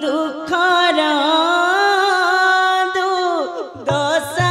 दुखर दुर्दशा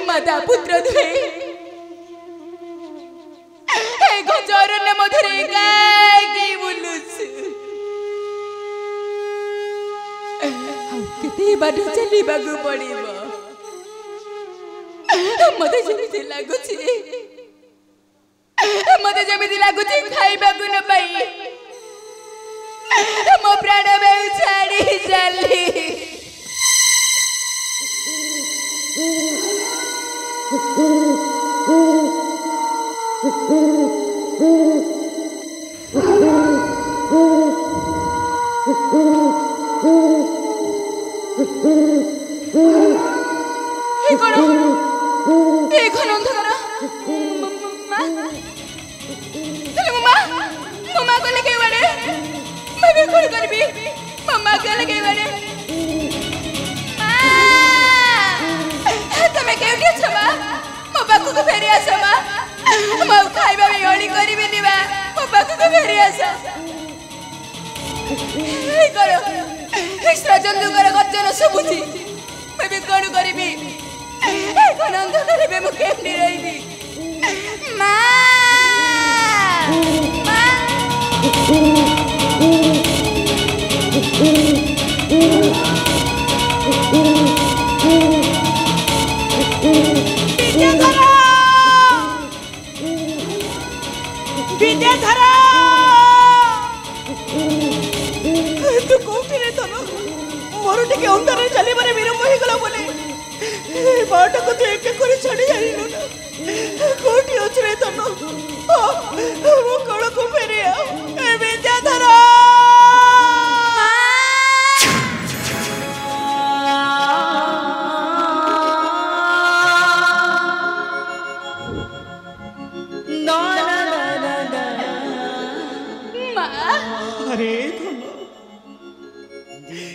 माता पुत्र दुहे गजरण्य मधुरे गाई बुलुस केते बाट चलिबा गु पड़िबो मते जेमिति लागुची खाइबा गु न पाई मो प्राण बेउ छाड़ी चली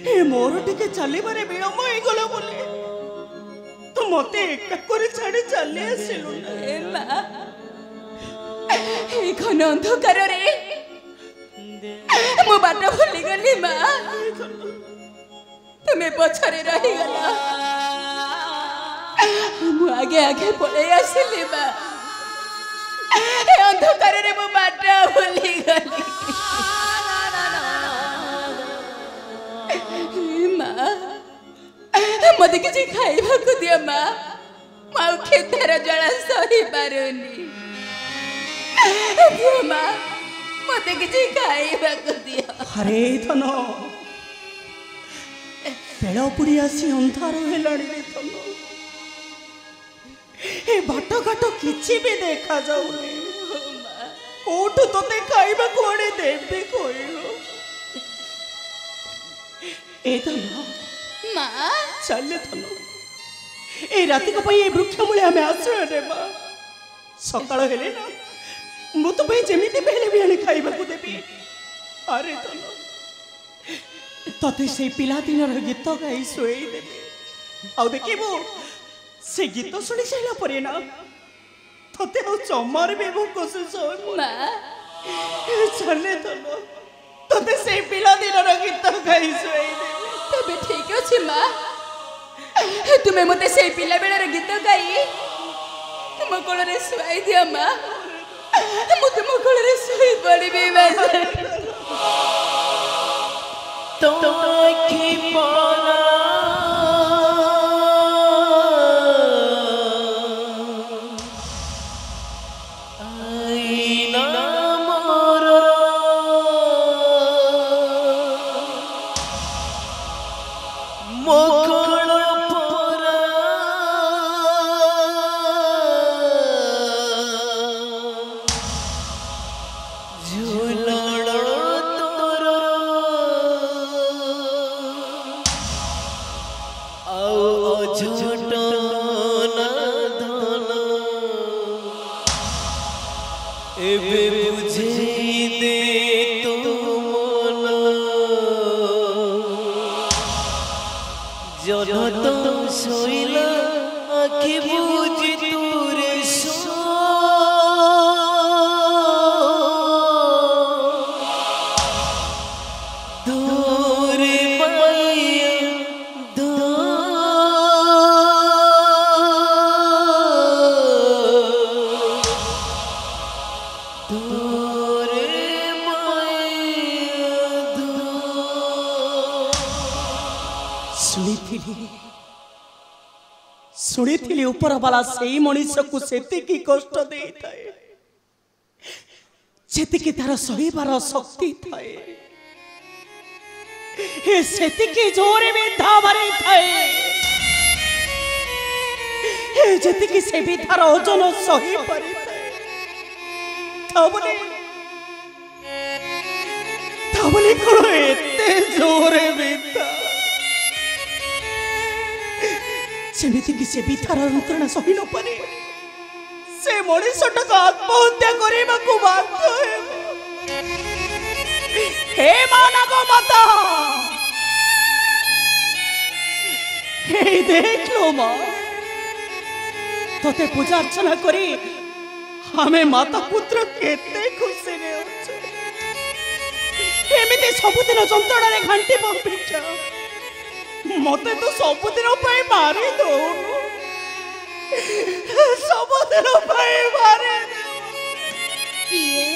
ए मोर टिके चलिबारे विलम्ब हो गला बोले तू मते एका करे छाड़ी चले आसिलु ना ए मा ए घन अंधकार रे मो बाट भूली गली मा तुम्हें पछरे रही गला मु आगे आगे पड़े आसिली मा ए अंधकार रे मो बाट भूली गली मत किसी खाइबा को दिया माँ माँ खेतर जला सही पारुनी दिया माँ मत किसी खाइबा को दिया अरे धन बेला पुड़ी आसी अंधार हेलाणी रे धन ए बाट घाट किछि भी देखा जाउनी कोठु तोते खाइबा कोणे देबे कोइलो ए धन माँ चल धन ए राति को पई ए वृक्ष मूले हमें आश्रय रे माँ सकाळ हेले ना मु तो पई जेमिति बेले बिहानी खाइबा को देबी अरे धन तते से पिला दिनर गीत गाई सोई देबी आउ देखिबो से गीत सुनी साइला परे ना तते आउ चमार बे भोक से सोई माँ चले धन तते से पिला दिनर गीत गाई सोई देबी तबे ठीक अछि माँ तुम्हें मते से पिला बेलार गीत गाई तुम कोल रे सुआई दिया माँ मु तुम कोल रे सुई पड़बी तो की पाना आईना मोरा मोकळ पोरा झुलड़ तोरा आओ झोट ना धन एबे बुझे दे तो मन जन तो सोइला आखि बुझी तोरे सो दोरे मैया दो दोरे मैया दो शुणी ऊपर वाला से मनीष को सेतिकी कष्ट दे थाए सेतिकी तार सहीबार शक्ति थाए हे सेतिकी जोरे विधा भरी थाए हे जेतिकी से विधार ओजन सही पारि थाए तबले कोन एते जोरे विधा सेमिति कि से विधार यंत्रणा सही न पारे से मनीषटा आत्महत्या करबा को बाध्य हे मानव माता हे देख लो माँ तोते पूजा अर्चना करी हमें माता पुत्र केते खुशी रे अच्छे एमिति सबुदिन जंत्रणा रे घंटी पंपिचा मते तो सबुदिन पाई मारी दो सबुदिन पाई मारी किए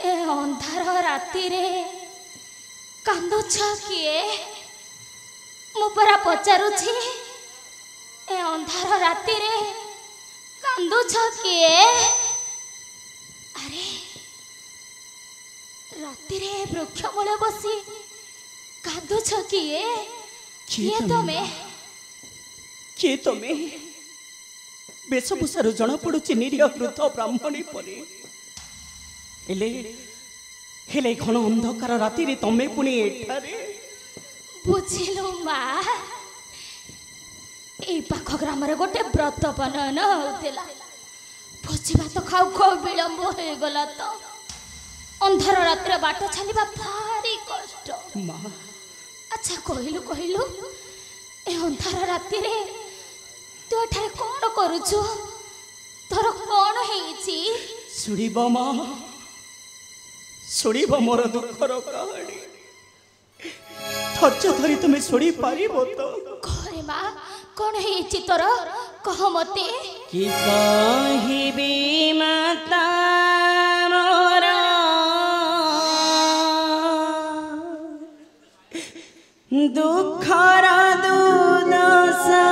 ए अंधार राति रे कांदुछ किए मु परा पचारुछि ए अंधार राति रे कांदुछ किए अरे राति रे वृक्ष मूले बसी कांदुछ किए किए तमे बेशभूषार जना पड़ुछि निरीह वृद्ध ब्राह्मणी परे हेले हेले घन अंधकार राति रे तमे पुणी एठारे ବୁଝିଲୁ ମା ଏଇ ପାଖ ଗ୍ରାମରେ ଗୋଟେ ବ୍ରତ ବନୟନ ହଉଥିଲା ଭୋଜି ଭାତ ଖାଉ ଖାଉ ବିଳମ୍ବ ହେଇଗଲା ତ ଅନ୍ଧାର ରାତିରେ ବାଟ ଚାଲିବା ଭାରି କଷ୍ଟ ମା ଆଚ୍ଛା କହିଲୁ କହିଲୁ ଏ ଅନ୍ଧାର ରାତିରେ ତୁ ଏଠାରେ କ'ଣ କରୁଛୁ ତୋର କ'ଣ ହେଇଛି ଶୁଣିବ ମା ଶୁଣିବ ମୋର ଦୁଃଖର କାହାଣୀ ଧୈର୍ଯ୍ୟ ଧରି ତୁମେ ଶୁଣି ପାରିବ ତ ଘରେ ମା କ'ଣ ହେଇଛି ତୋର କହ ମତେ କି କହିବି ମାତା ମୋର ଦୁଃଖର ଦୁର୍ଦଶା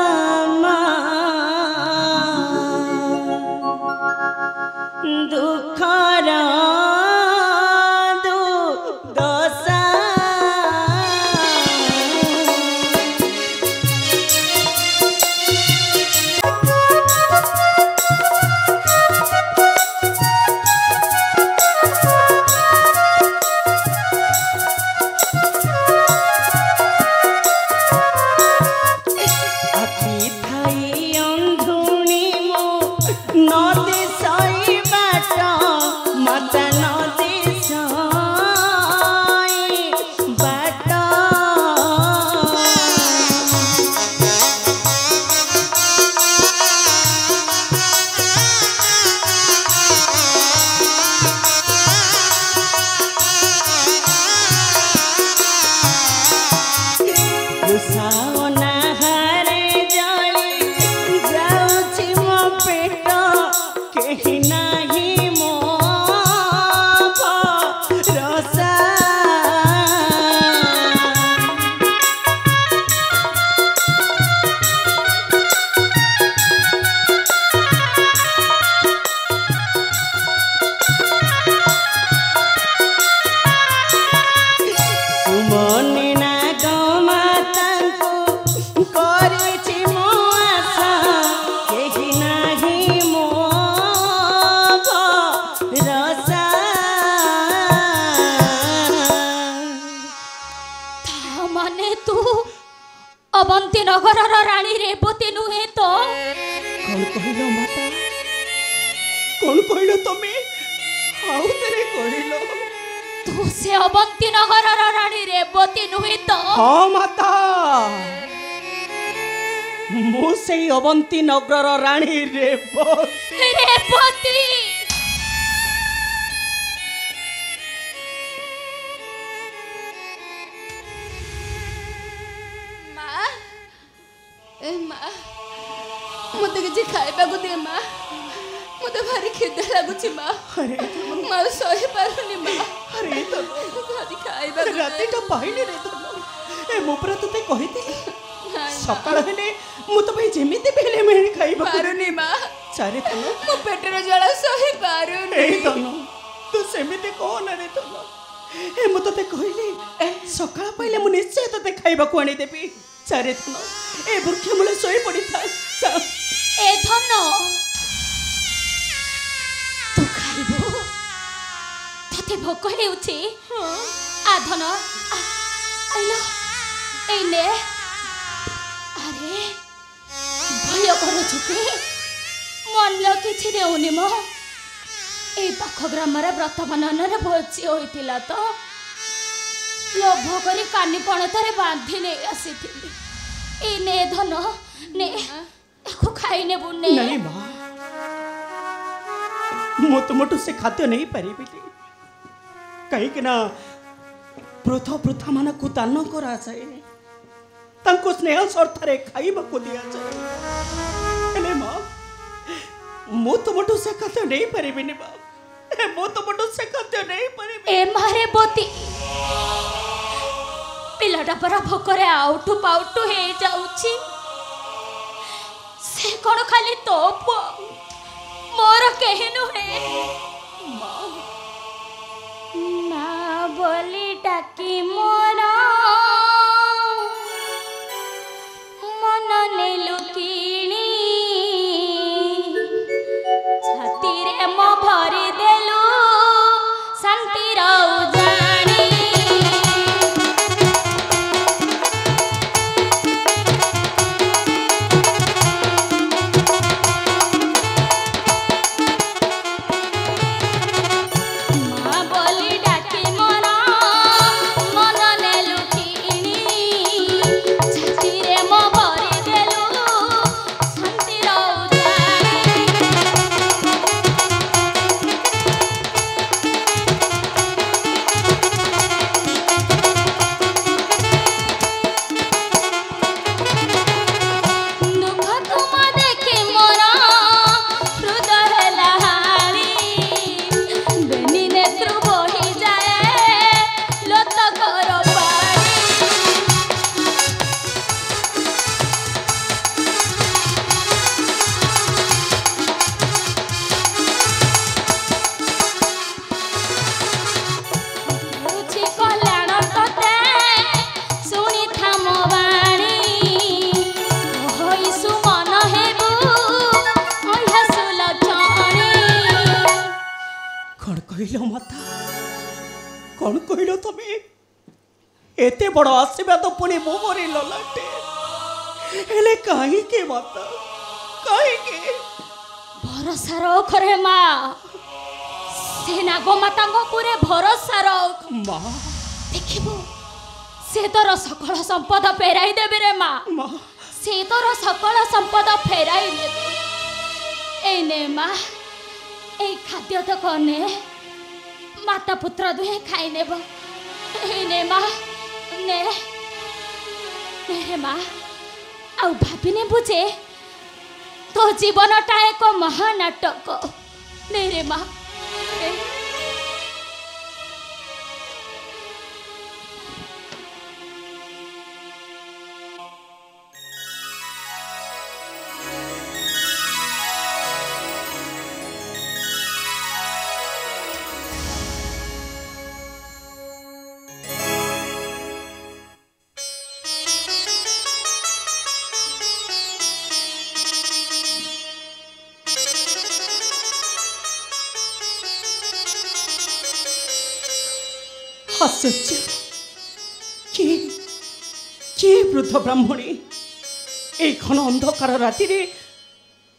ଦୁଃଖର ଦୁର୍ଦଶା ଅବନ୍ତୀନଗରର ରାଣୀ ରେବତୀ ନୁହେଁ ତ କଣ କହିଲ ମାତା କଣ କହିଲ ତମେ ଆଉ ଥରେ କହିଲ ତୁ ସେ ଅବନ୍ତୀନଗରର ରାଣୀ ରେବତୀ ନୁହେଁ ତ ହଁ ମାତା ମୁଁ ସେଇ ଅବନ୍ତୀନଗରର ରାଣୀ ରେବତୀ ରେବତୀ मत किसी खाइबा को दे माँ मत भारी खिदा लगुची माँ माँ सही पारुनी माँ अरे तो भारी खाइबा राती का पाइनी रे तो ए मोपरा तते कहिथिली सकाळ हेले मु तो भाई जेमिति बेले मेणी खाइबा पारुनी माँ चारे तो मु पेटरो जळा सही पारुनी ए तनो तू सेमिति कोन रे तो ए मु तते कहिली सकाळ पहिले मु निश्चय तते खाइबा को आनी देबी चारे तो ए वृक्ष मूले सोई पड़ी था ए धन तू खाइबो तते भोक हेउछि आ धन आइलो ए ने अरे भय करू के मन किछि देउनी मो ए पाख ग्राम रे व्रत बनन रे भोजी होइतिला तो लोभ करी कानी पणतारे बांधी ने आसीथिली ए ने धन ने एको खाई ने बुने नहीं मां मो तुमटु से खाद्य नहीं परिबी कहीं कि ना प्रथा मान को दान करा जाए तांको स्नेह स्वार्थरे खाइबा को दिया जाए हेले मां मो तुमटु से खाद्य नहीं परिबी ने बा मो तुमटु से खाद्य नहीं परिबी ए मारे बोती पिलाटा परा भोकरे आउटु पाउटु हे जाउछि से कोन खाली तो मोर केहि नुहे ना बोली डाकी मोर मन ने लुकिणी छाती रे मो भरी देलु शांति रउ जानी कौन कहल तुम्हें एते बड़ आशीर्वाद पुणी मो मोरे ललाटे हेले काहे के माता काहे के भरोसा रख रे माँ से नाग माता पुरे भरोसा रख माँ देखिबु से तोर सकल संपद फेराई देबे रे माँ माँ से तोर सकल संपद फेराई देबे एने माँ ए खाद्य तो कने माता पुत्र दुहे खाई नेब एने माँ ने रे माँ आउ भाबिने बुझे तो जीवनटा एक महानाटक ने रे माँ आश्चर्य के वृद्ध ब्राह्मणी ए घन अंधकार राति रे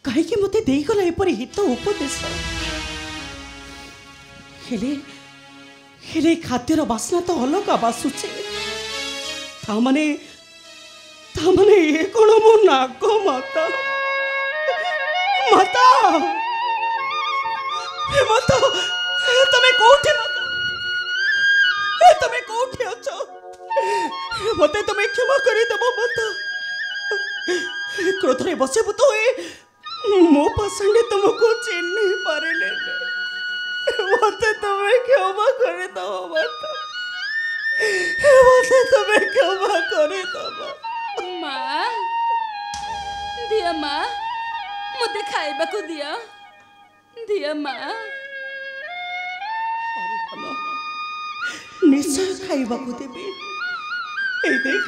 कहीं मते देगला एपरि हित उपदेश हेले हेले खाद्यर बासना तो अलग बासुचे तामाने ए कोन मो नाग माता माता हे माता तमे कोठे तुम्हें कौटे अच्छ मत तुम्हें क्षमा कर देव माता क्रोधरे बसे तो मो पाषाणे तुमको चिन्ह पारे मत तुम्हें क्षमा कर दो माता मत तुम्हें क्षमा कर दो माँ दिया माँ मते खाइबा को दिया माँ निश्चय खाइबा को देबे ए देख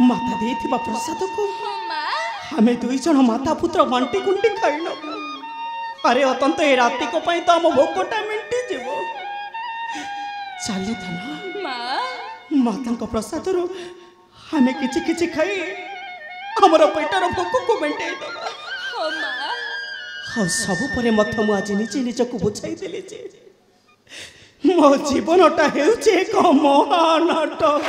माता देथिबा प्रसाद को हमें दुई जन माता पुत्र बांटी कुंटी खाई न अरे अतंत ए राति को पई तो हम भोकटा मिंटी जेबो चली धन माँ माता को प्रसाद रो हमें किछि किछि खाई हमर पेटर भोक को मेंटे दबा हो माँ हाँ सब परे मत मु आज निजे निजको बुझाई देले जे मो जीवनटा हेउचे एक महानाटक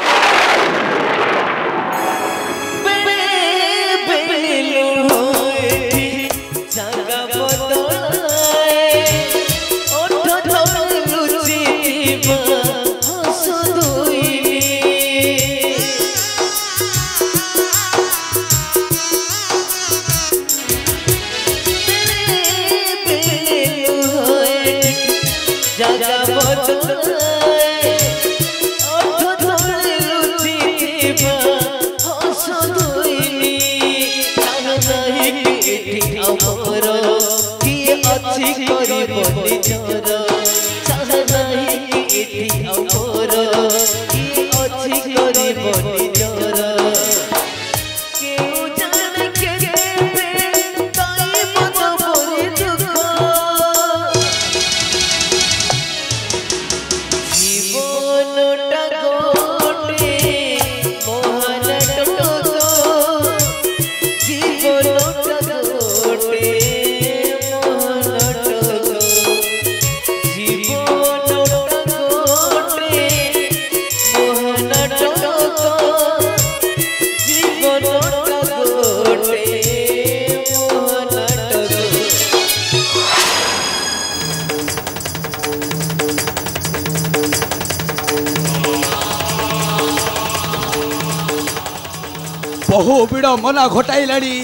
बहु बिड़ मना घटाइलाणी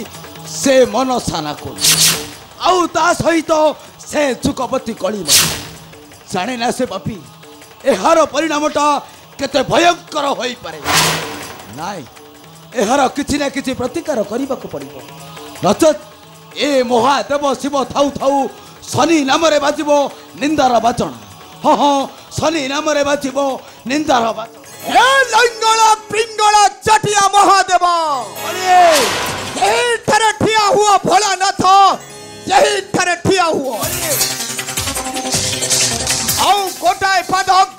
से मन साना को आउ ता सहित से चुकपति कली जाने ना से बापी एहार परिणामटा केते भयंकर होई पारे नाई एहार किछि ना किछि प्रतिकार करबा को पड़िबो नचत ए महादेव शिव थाउ थाउ शनि नाम रे बाजिबो निंदार बाचन हाँ हाँ शनि नाम रे बाजिबो निंदार बाचन हे लंगड़ा पिंगड़ा चटिया महादेव यही थरे ठिया हुआ भोलानाथ यही थरे ठिया हुआ आओ कोटाय पदक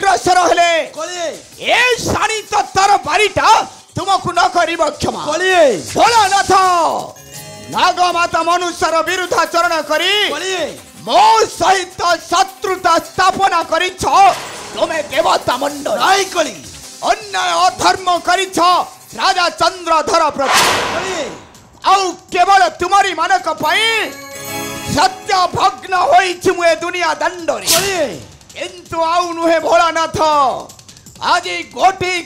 करिब क्षमा बोलिए भोलानाथ नागमाता मनुष्यर विरुद्धाचरण करी बोलिए मो सहित शत्रुता स्थापना करिछ तुमे देवता मंडल राई कली अन्याय अधर्म करिछ राजा चंद्रधर प्रति बोलिए आउ केवल तुम्हारी मानक पाई सत्य भग्न होइछि मुए दुनिया दंडरे बोलिए किंतु आउ नुहे भोलानाथ आज गोटी